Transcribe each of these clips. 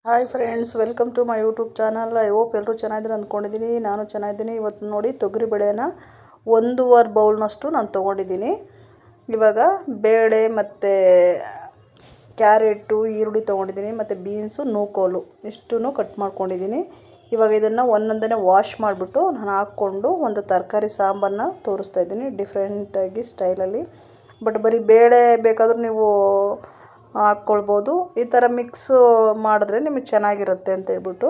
Hi friends, welcome to my YouTube channel. I hope ಎಲ್ಲರೂ ಚೆನ್ನಾಗಿದ್ದೀರ ಅಂದ್ಕೊಂಡಿದ್ದೀನಿ. ನಾನು ಚೆನ್ನಾಗಿದ್ದೀನಿ. ಇವತ್ತು ನೋಡಿ ತೊಗರಿಬೇಳೆನ 1.5 ಬೌಲ್ನಷ್ಟು ನಾನು ತೊಗೊಂಡಿದ್ದೀನಿ. ಇವಾಗ ಬೇಳೆ ಮತ್ತು ಕ್ಯಾರೆಟು, ಈರುಳ್ಳಿ ತೊಗೊಂಡಿದ್ದೀನಿ ಮತ್ತು ಬೀನ್ಸು, ನೂಕೋಲು ಇಷ್ಟನ್ನು ಕಟ್ ಮಾಡ್ಕೊಂಡಿದ್ದೀನಿ. ಇವಾಗ ಇದನ್ನು ಒಂದೊಂದೇ ವಾಶ್ ಮಾಡಿಬಿಟ್ಟು ನಾನು ಹಾಕ್ಕೊಂಡು ಒಂದು ತರಕಾರಿ ಸಾಂಬಾರನ್ನ ತೋರಿಸ್ತಾ ಇದ್ದೀನಿ ಡಿಫ್ರೆಂಟಾಗಿ ಸ್ಟೈಲಲ್ಲಿ. ಬಟ್ ಬರೀ ಬೇಳೆ ಬೇಕಾದರೂ ನೀವು ಹಾಕ್ಕೊಳ್ಬೋದು. ಈ ಥರ ಮಿಕ್ಸ್ ಮಾಡಿದ್ರೆ ನಿಮಗೆ ಚೆನ್ನಾಗಿರುತ್ತೆ ಅಂತ ಹೇಳ್ಬಿಟ್ಟು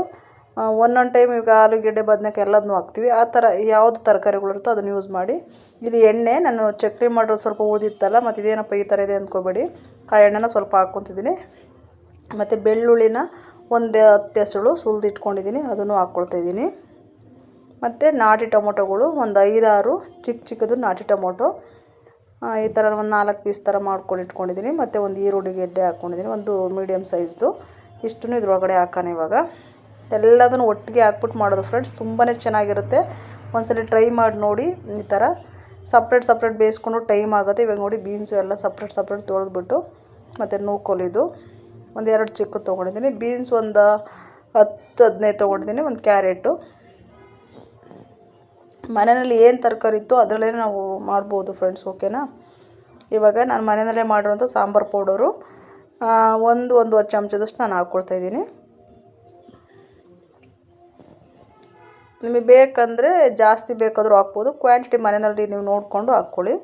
ಒಂದೊಂದು ಟೈಮ್ ಈಗ ಆಲೂಗೆಡ್ಡೆ, ಬದನೆಕಾಯಿ ಎಲ್ಲದನ್ನೂ ಹಾಕ್ತೀವಿ. ಆ ಥರ ಯಾವುದು ತರಕಾರಿಗಳಿರುತ್ತೋ ಅದನ್ನು ಯೂಸ್ ಮಾಡಿ. ಇದು ಎಣ್ಣೆ ನಾನು ಚಕ್ಲಿ ಮಾಡೋದು ಸ್ವಲ್ಪ ಉಳಿದಿತ್ತಲ್ಲ, ಮತ್ತು ಇದೇನಪ್ಪ ಈ ಥರ ಇದೆ ಅಂದ್ಕೋಬೇಡಿ. ಆ ಎಣ್ಣೆನ ಸ್ವಲ್ಪ ಹಾಕ್ಕೊತಿದ್ದೀನಿ. ಮತ್ತು ಬೆಳ್ಳುಳ್ಳಿನ ಒಂದು 10 ಎಸಳು ಸುಲಿದಿಟ್ಕೊಂಡಿದ್ದೀನಿ, ಅದನ್ನು ಹಾಕ್ಕೊಳ್ತಾಯಿದ್ದೀನಿ. ಮತ್ತು ನಾಟಿ ಟೊಮೊಟೊಗಳು ಒಂದು 5-6 ಚಿಕ್ಕದು ನಾಟಿ ಟೊಮೊಟೊ ಈ ಥರ ಒಂದು 4 ಪೀಸ್ ಥರ ಮಾಡ್ಕೊಂಡು ಇಟ್ಕೊಂಡಿದ್ದೀನಿ. ಮತ್ತು ಒಂದು ಈರುಳ್ಳಿ ಗೆಡ್ಡೆ ಹಾಕ್ಕೊಂಡಿದ್ದೀನಿ, ಒಂದು ಮೀಡಿಯಮ್ ಸೈಜ್ದು. ಇಷ್ಟನ್ನು ಇದ್ರೊಳಗಡೆ ಹಾಕೋಣ. ಇವಾಗ ಎಲ್ಲದನ್ನು ಒಟ್ಟಿಗೆ ಹಾಕ್ಬಿಟ್ಟು ಮಾಡೋದು ಫ್ರೆಂಡ್ಸ್, ತುಂಬಾ ಚೆನ್ನಾಗಿರುತ್ತೆ. ಒಂದ್ಸಲ ಟ್ರೈ ಮಾಡಿ ನೋಡಿ. ಈ ಥರ ಸಪ್ರೇಟ್ ಬೇಯಿಸ್ಕೊಂಡು ಟೈಮ್ ಆಗುತ್ತೆ. ಇವಾಗ ನೋಡಿ ಬೀನ್ಸು ಎಲ್ಲ ಸಪ್ರೇಟ್ ತೊಳೆದ್ಬಿಟ್ಟು, ಮತ್ತು ನೂಕೋಲಿದು ಒಂದು 2 ಚಿಕ್ಕದು ತೊಗೊಂಡಿದ್ದೀನಿ. ಬೀನ್ಸ್ ಒಂದು 10-15 ತೊಗೊಂಡಿದ್ದೀನಿ. ಒಂದು ಕ್ಯಾರೆಟು. ಮನೆಯಲ್ಲಿ ಏನು ತರಕಾರಿ ಇತ್ತು ಅದರಲ್ಲೇ ನಾವು ಮಾಡ್ಬೋದು ಫ್ರೆಂಡ್ಸ್, ಓಕೆನಾ. ಇವಾಗ ನಾನು ಮನೆಯಲ್ಲೇ ಮಾಡಿರೋಂಥ ಸಾಂಬಾರು ಪೌಡರು ಒಂದೂವರೆ ಚಮಚದಷ್ಟು ನಾನು ಹಾಕ್ಕೊಳ್ತಾಯಿದ್ದೀನಿ. ನಿಮಗೆ ಬೇಕಂದರೆ ಜಾಸ್ತಿ ಬೇಕಾದರೂ ಹಾಕ್ಬೋದು. ಕ್ವಾಂಟಿಟಿ ಮನೆಯಲ್ಲಿ ನೀವು ನೋಡಿಕೊಂಡು ಹಾಕ್ಕೊಳ್ಳಿ.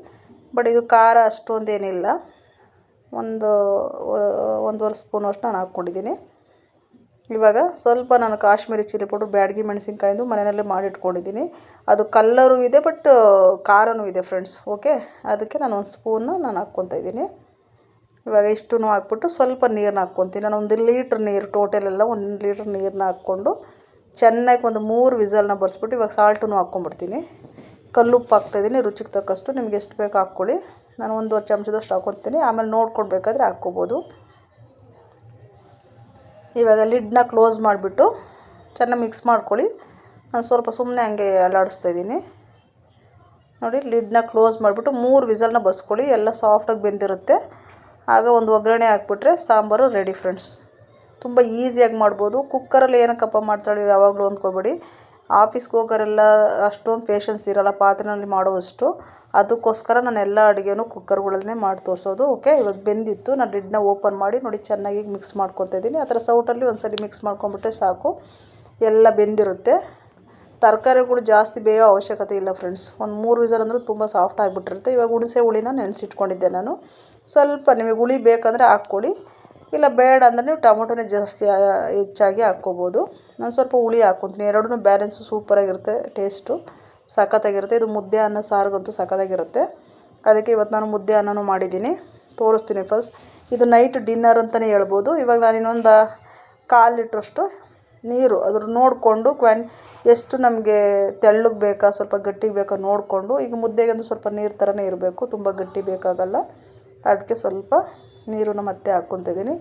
ಬಟ್ ಇದು ಖಾರ ಅಷ್ಟೊಂದೇನಿಲ್ಲ. ಒಂದೂವರೆ ಸ್ಪೂನಷ್ಟು ನಾನು ಹಾಕ್ಕೊಂಡಿದ್ದೀನಿ. ಇವಾಗ ಸ್ವಲ್ಪ ನಾನು ಕಾಶ್ಮೀರಿ ಚಿಲ್ಲಿ ಪೌಡ್ರು, ಬ್ಯಾಡಗಿ ಮೆಣಸಿನ್ಕಾಯಿಂದು ಮನೆಯಲ್ಲೇ ಮಾಡಿಟ್ಕೊಂಡಿದ್ದೀನಿ. ಅದು ಕಲ್ಲರೂ ಇದೆ, ಬಟ್ ಖಾರನೂ ಇದೆ ಫ್ರೆಂಡ್ಸ್, ಓಕೆ. ಅದಕ್ಕೆ ನಾನು ಒಂದು ಸ್ಪೂನು ನಾನು ಹಾಕ್ಕೊತಾಯಿದ್ದೀನಿ. ಇವಾಗ ಇಷ್ಟನ್ನು ಹಾಕ್ಬಿಟ್ಟು ಸ್ವಲ್ಪ ನೀರನ್ನ ಹಾಕ್ಕೊತೀನಿ. ನಾನು 1 ಲೀಟ್ರ್ ನೀರು, ಟೋಟಲೆಲ್ಲ 1 ಲೀಟ್ರ್ ನೀರನ್ನ ಹಾಕ್ಕೊಂಡು ಚೆನ್ನಾಗಿ ಒಂದು 3 ವಿಸಲ್ನ ಬರ್ಸ್ಬಿಟ್ಟು ಇವಾಗ ಸಾಲ್ಟನ್ನು ಹಾಕ್ಕೊಂಬಿಡ್ತೀನಿ. ಕಲ್ಲುಪ್ಪು ಹಾಕ್ತಾಯಿದ್ದೀನಿ ರುಚಿಗೆ ತಕ್ಕಷ್ಟು. ನಿಮ್ಗೆ ಎಷ್ಟು ಬೇಕು ಹಾಕ್ಕೊಳ್ಳಿ. ನಾನು 1.5 ಚಮಚದಷ್ಟು ಹಾಕ್ಕೊತೀನಿ. ಆಮೇಲೆ ನೋಡ್ಕೊಳ್ಬೇಕಾದ್ರೆ ಹಾಕ್ಕೋಬೋದು. ಇವಾಗ ಲಿಡ್ನ ಕ್ಲೋಸ್ ಮಾಡಿಬಿಟ್ಟು ಚೆನ್ನಾಗಿ ಮಿಕ್ಸ್ ಮಾಡ್ಕೊಳ್ಳಿ. ನಾನು ಸ್ವಲ್ಪ ಸುಮ್ಮನೆ ಹಂಗೆ ಅಲ್ಲಾಡಿಸ್ತಾಯಿದ್ದೀನಿ. ನೋಡಿ, ಲಿಡ್ನ ಕ್ಲೋಸ್ ಮಾಡಿಬಿಟ್ಟು 3 ವಿಸಲ್ನ ಬರ್ಸ್ಕೊಳ್ಳಿ. ಎಲ್ಲ ಸಾಫ್ಟಾಗಿ ಬೆಂದಿರುತ್ತೆ. ಆಗ ಒಂದು ಒಗ್ಗರಣೆ ಹಾಕ್ಬಿಟ್ರೆ ಸಾಂಬಾರು ರೆಡಿ ಫ್ರೆಂಡ್ಸ್. ತುಂಬ ಈಸಿಯಾಗಿ ಮಾಡ್ಬೋದು. ಕುಕ್ಕರಲ್ಲಿ ಏನಕ್ಕಪ್ಪ ಮಾಡ್ತಾಳೆ ಯಾವಾಗಲೂ ಅಂದ್ಕೋಬೇಡಿ. ಆಫೀಸ್ಗೆ ಹೋಗೋರೆಲ್ಲ ಅಷ್ಟೊಂದು ಪೇಷನ್ಸ್ ಇರೋಲ್ಲ ಪಾತ್ರೆಯಲ್ಲಿ ಮಾಡೋವಷ್ಟು. ಅದಕ್ಕೋಸ್ಕರ ನಾನು ಎಲ್ಲ ಅಡುಗೆನೂ ಕುಕ್ಕರ್ಗಳಲ್ಲೇ ಮಾಡಿ ತೋರಿಸೋದು, ಓಕೆ. ಇವಾಗ ಬೆಂದಿತ್ತು. ನಾನು ಲಿಡ್ನ ಓಪನ್ ಮಾಡಿ ನೋಡಿ ಚೆನ್ನಾಗಿ ಮಿಕ್ಸ್ ಮಾಡ್ಕೊತಾಯಿದ್ದೀನಿ. ಆ ಥರ ಸೌಟಲ್ಲಿ ಒಂದು ಸಲ ಮಿಕ್ಸ್ ಮಾಡ್ಕೊಂಬಿಟ್ರೆ ಸಾಕು, ಎಲ್ಲ ಬೆಂದಿರುತ್ತೆ. ತರಕಾರಿಗಳು ಜಾಸ್ತಿ ಬೇಯೋ ಅವಶ್ಯಕತೆ ಇಲ್ಲ ಫ್ರೆಂಡ್ಸ್. ಒಂದು 3 ವಿಸಲ್ ಅಂದರೂ ತುಂಬ ಸಾಫ್ಟ್ ಆಗಿಬಿಟ್ಟಿರುತ್ತೆ. ಇವಾಗ ಹುಣಸೆ ಹುಳಿನ ನೆನೆಸಿಟ್ಕೊಂಡಿದ್ದೆ ನಾನು. ಸ್ವಲ್ಪ ನಿಮಗೆ ಹುಳಿ ಬೇಕಂದರೆ ಹಾಕ್ಕೊಳ್ಳಿ, ಇಲ್ಲ ಬೇಡ ಅಂದರೆ ನೀವು ಟೊಮೊಟೊನೇ ಜಾಸ್ತಿ ಹೆಚ್ಚಾಗಿ ಹಾಕ್ಕೋಬೋದು. ನಾನು ಸ್ವಲ್ಪ ಹುಳಿ ಹಾಕ್ಕೊತೀನಿ. ಎರಡೂ ಬ್ಯಾಲೆನ್ಸು ಸೂಪರಾಗಿರುತ್ತೆ. ಟೇಸ್ಟು ಸಖತ್ತಾಗಿರುತ್ತೆ. ಇದು ಮುದ್ದೆ, ಅನ್ನ, ಸಾರಿಗಂತೂ ಸಖತ್ತಾಗಿರುತ್ತೆ. ಅದಕ್ಕೆ ಇವತ್ತು ನಾನು ಮುದ್ದೆ ಅನ್ನನೂ ಮಾಡಿದ್ದೀನಿ, ತೋರಿಸ್ತೀನಿ ಫಸ್ಟ್. ಇದು ನೈಟ್ ಡಿನ್ನರ್ ಅಂತಲೇ ಹೇಳ್ಬೋದು. ಇವಾಗ ನಾನು ಇನ್ನೊಂದು 1/4 ಲೀಟ್ರಷ್ಟು ನೀರು ಅದ್ರ ನೋಡಿಕೊಂಡು ಎಷ್ಟು ನಮಗೆ ತೆಳ್ಳಗೆ ಬೇಕಾ ಸ್ವಲ್ಪ ಗಟ್ಟಿಗೆ ಬೇಕಾ ನೋಡಿಕೊಂಡು. ಈಗ ಮುದ್ದೆಗಂತೂ ಸ್ವಲ್ಪ ನೀರು ಥರನೇ ಇರಬೇಕು, ತುಂಬ ಗಟ್ಟಿ ಬೇಕಾಗಲ್ಲ. ಅದಕ್ಕೆ ಸ್ವಲ್ಪ ನೀರನ್ನು ಮತ್ತೆ ಹಾಕ್ಕೊತಿದ್ದೀನಿ.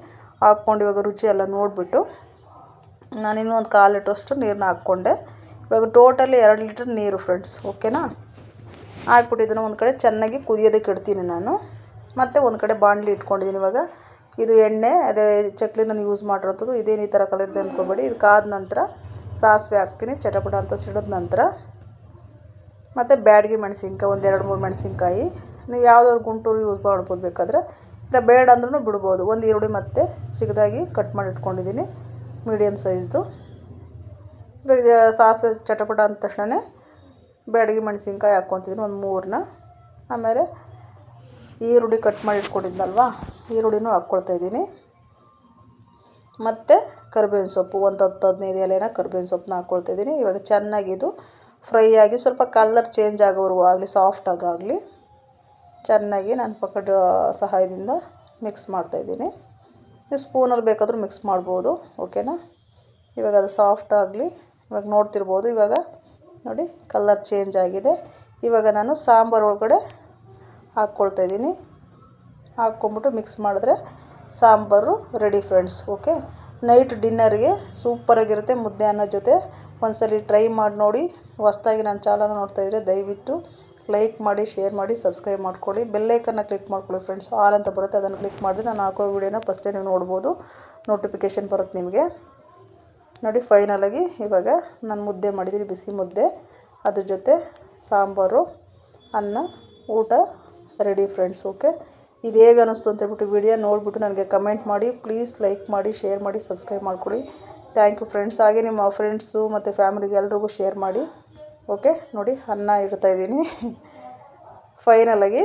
ಹಾಕ್ಕೊಂಡು ಇವಾಗ ರುಚಿ ಎಲ್ಲ ನೋಡಿಬಿಟ್ಟು ನಾನಿನ್ನೂ ಒಂದು 1/4 ಲೀಟ್ರಷ್ಟು ನೀರನ್ನ ಹಾಕ್ಕೊಂಡೆ. ಇವಾಗ ಟೋಟಲಿ 2 ಲೀಟ್ರ್ ನೀರು ಫ್ರೆಂಡ್ಸ್, ಓಕೆನಾ. ಹಾಕ್ಬಿಟ್ಟು ಇದನ್ನು ಒಂದು ಕಡೆ ಚೆನ್ನಾಗಿ ಕುದಿಯೋದಕ್ಕೆ ಇಡ್ತೀನಿ ನಾನು. ಮತ್ತು ಒಂದು ಕಡೆ ಬಾಣಲಿ ಇಟ್ಕೊಂಡಿದ್ದೀನಿ. ಇವಾಗ ಇದು ಎಣ್ಣೆ, ಅದೇ ಚಕ್ಲಿ ನಾನು ಯೂಸ್ ಮಾಡಿರೋಂಥದ್ದು. ಇದೇನು ಈ ಥರ ಕಲರ್ ಇದೆ ಅಂದ್ಕೋಬೇಡಿ. ಇದು ಕಾದ ನಂತರ ಸಾಸಿವೆ ಹಾಕ್ತೀನಿ, ಚಟಪಟ ಅಂತ ಸಿಡಿದ ನಂತರ. ಮತ್ತು ಬ್ಯಾಡಗಿ ಮೆಣಸಿನ್ಕಾಯಿ ಒಂದು 2-3 ಮೆಣಸಿನ್ಕಾಯಿ. ನೀವು ಯಾವುದಾದ್ರು ಗುಂಟೂರು ಯೂಸ್ ಮಾಡ್ಬೋದು ಬೇಕಾದರೆ, ಇಲ್ಲ ಬೇಡ ಅಂದ್ರೂ ಬಿಡ್ಬೋದು. ಒಂದು ಈರುಳ್ಳಿ ಮತ್ತು ಚಿಕ್ಕದಾಗಿ ಕಟ್ ಮಾಡಿ ಇಟ್ಕೊಂಡಿದ್ದೀನಿ, ಮೀಡಿಯಮ್ ಸೈಜ್ದು. ಇವಾಗ ಸಾಸಿವೆ ಚಟಪಟ ಅಂದ ತಕ್ಷಣ ಬ್ಯಾಡಗಿ ಮೆಣಸಿನ್ಕಾಯಿ ಹಾಕ್ಕೊತಿದ್ದೀನಿ, ಒಂದು 3ನ. ಆಮೇಲೆ ಈರುಳ್ಳಿ ಕಟ್ ಮಾಡಿ ಇಟ್ಕೊಂಡಿದ್ನಲ್ವ, ಈರುಳ್ಳಿನೂ ಹಾಕ್ಕೊಳ್ತಾಯಿದ್ದೀನಿ. ಮತ್ತು ಕರಿಬೇವಿನ ಸೊಪ್ಪು ಒಂದು 10-15 ಎಲೆನ ಕರಿಬೇವಿನ ಸೊಪ್ಪನ್ನ ಹಾಕ್ಕೊಳ್ತಾಯಿದ್ದೀನಿ. ಇವಾಗ ಚೆನ್ನಾಗಿದು ಫ್ರೈ ಆಗಿ ಸ್ವಲ್ಪ ಕಲರ್ ಚೇಂಜ್ ಆಗೋವರೆಗೂ ಆಗಲಿ, ಸಾಫ್ಟಾಗಲಿ ಚೆನ್ನಾಗಿ ನಾನು ಪಕ್ಕದ ಸಹಾಯದಿಂದ ಮಿಕ್ಸ್ ಮಾಡ್ತಾಯಿದ್ದೀನಿ. ನೀವು ಸ್ಪೂನಲ್ಲಿ ಬೇಕಾದರೂ ಮಿಕ್ಸ್ ಮಾಡ್ಬೋದು, ಓಕೆನಾ. ಇವಾಗ ಅದು ಸಾಫ್ಟ್ ಆಗಲಿ. ಇವಾಗ ನೋಡ್ತಿರ್ಬೋದು, ಇವಾಗ ನೋಡಿ ಕಲರ್ ಚೇಂಜ್ ಆಗಿದೆ. ಇವಾಗ ನಾನು ಸಾಂಬಾರು ಒಳಗಡೆ ಹಾಕ್ಕೊಳ್ತಾಯಿದ್ದೀನಿ. ಹಾಕ್ಕೊಂಬಿಟ್ಟು ಮಿಕ್ಸ್ ಮಾಡಿದ್ರೆ sambar ready friends, okay. Night ಡಿನ್ನರ್ಗೆ ಸೂಪರಾಗಿರುತ್ತೆ ಮುದ್ದೆ ಅನ್ನೋ ಜೊತೆ. ಒಂದ್ಸಲಿ ಟ್ರೈ ಮಾಡಿ ನೋಡಿ. ಹೊಸ್ದಾಗಿ ನನ್ನ ಚಾನಲ್ ನೋಡ್ತಾಯಿದ್ರೆ ದಯವಿಟ್ಟು ಲೈಕ್ ಮಾಡಿ, ಶೇರ್ ಮಾಡಿ, ಸಬ್ಸ್ಕ್ರೈಬ್ ಮಾಡ್ಕೊಳ್ಳಿ. ಬೆಲ್ಲೈಕನ್ನ ಕ್ಲಿಕ್ ಮಾಡ್ಕೊಳ್ಳಿ ಫ್ರೆಂಡ್ಸ್. ಆಲ್ ಅಂತ ಬರುತ್ತೆ, ಅದನ್ನು ಕ್ಲಿಕ್ ಮಾಡಿದ್ರೆ ನಾನು ಹಾಕೋ ವೀಡಿಯೋನ ಫಸ್ಟೇ ನೀವು ನೋಡ್ಬೋದು. ನೋಟಿಫಿಕೇಷನ್ ಬರುತ್ತೆ ನಿಮಗೆ. ನೋಡಿ ಫೈನಲಾಗಿ ಇವಾಗ ನಾನು ಮುದ್ದೆ ಮಾಡಿದ್ದೀನಿ, ಬಿಸಿ ಮುದ್ದೆ, ಅದ್ರ ಜೊತೆ ಸಾಂಬಾರು, ಅನ್ನ, ಊಟ ರೆಡಿ ಫ್ರೆಂಡ್ಸ್. ಓಕೆ, ಇದು ಹೇಗೆ ಅನ್ನಿಸ್ತು ಅಂತ ಹೇಳ್ಬಿಟ್ಟು ವಿಡಿಯೋ ನೋಡಿಬಿಟ್ಟು ನನಗೆ ಕಮೆಂಟ್ ಮಾಡಿ. ಪ್ಲೀಸ್ ಲೈಕ್ ಮಾಡಿ, ಶೇರ್ ಮಾಡಿ, ಸಬ್ಸ್ಕ್ರೈಬ್ ಮಾಡ್ಕೊಳ್ಳಿ. Thank you friends. ಹಾಗೆ ನಿಮ್ಮ ಫ್ರೆಂಡ್ಸು ಮತ್ತು ಫ್ಯಾಮಿಲಿಗೆ ಎಲ್ರಿಗೂ ಶೇರ್ ಮಾಡಿ. ಓಕೆ, ನೋಡಿ ಅನ್ನ ಇಡ್ತಾಯಿದ್ದೀನಿ. ಫೈನಲಾಗಿ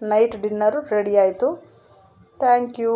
ನೈಟ್ ಡಿನ್ನರು ರೆಡಿ ಆಯಿತು. Thank you.